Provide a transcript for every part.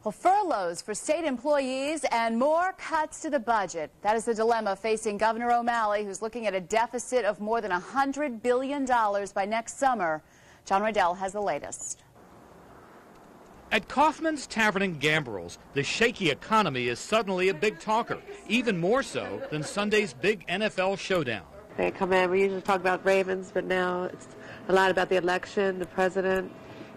Well, furloughs for state employees and more cuts to the budget. That is the dilemma facing Governor O'Malley, who's looking at a deficit of more than $100 billion by next summer. John Riddell has the latest. At Kaufman's Tavern in Gambrills, the shaky economy is suddenly a big talker, even more so than Sunday's big NFL showdown. They come in, we usually talk about Ravens, but now it's a lot about the election, the president,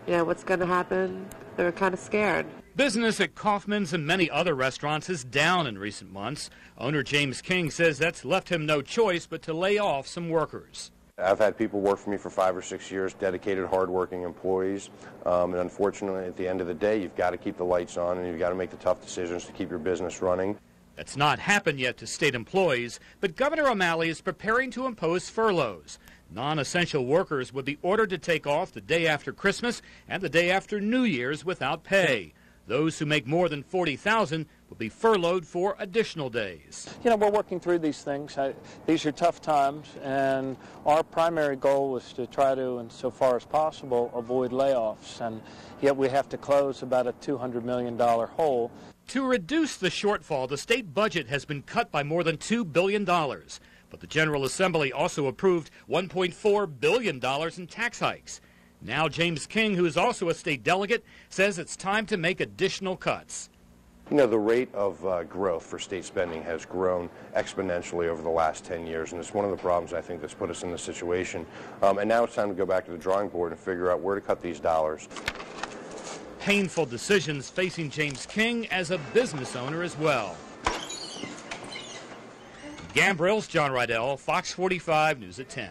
what's going to happen. They're kind of scared. Business at Kaufman's and many other restaurants is down in recent months. Owner James King says that's left him no choice but to lay off some workers. I've had people work for me for 5 or 6 years, dedicated, hardworking employees. And unfortunately, at the end of the day, you've got to keep the lights on and you've got to make the tough decisions to keep your business running. That's not happened yet to state employees, but Governor O'Malley is preparing to impose furloughs. Non-essential workers would be ordered to take off the day after Christmas and the day after New Year's without pay. Those who make more than $40,000 will be furloughed for additional days. We're working through these things. These are tough times, and our primary goal was to try to, and so far as possible, avoid layoffs. And yet we have to close about a $200 million hole. To reduce the shortfall, the state budget has been cut by more than $2 billion. But the General Assembly also approved $1.4 billion in tax hikes. Now James King, who is also a state delegate, says it's time to make additional cuts. The rate of growth for state spending has grown exponentially over the last 10 years, and it's one of the problems I think that's put us in this situation. And now it's time to go back to the drawing board and figure out where to cut these dollars. Painful decisions facing James King as a business owner as well. Gambrills, John Riddell, Fox 45 News at 10.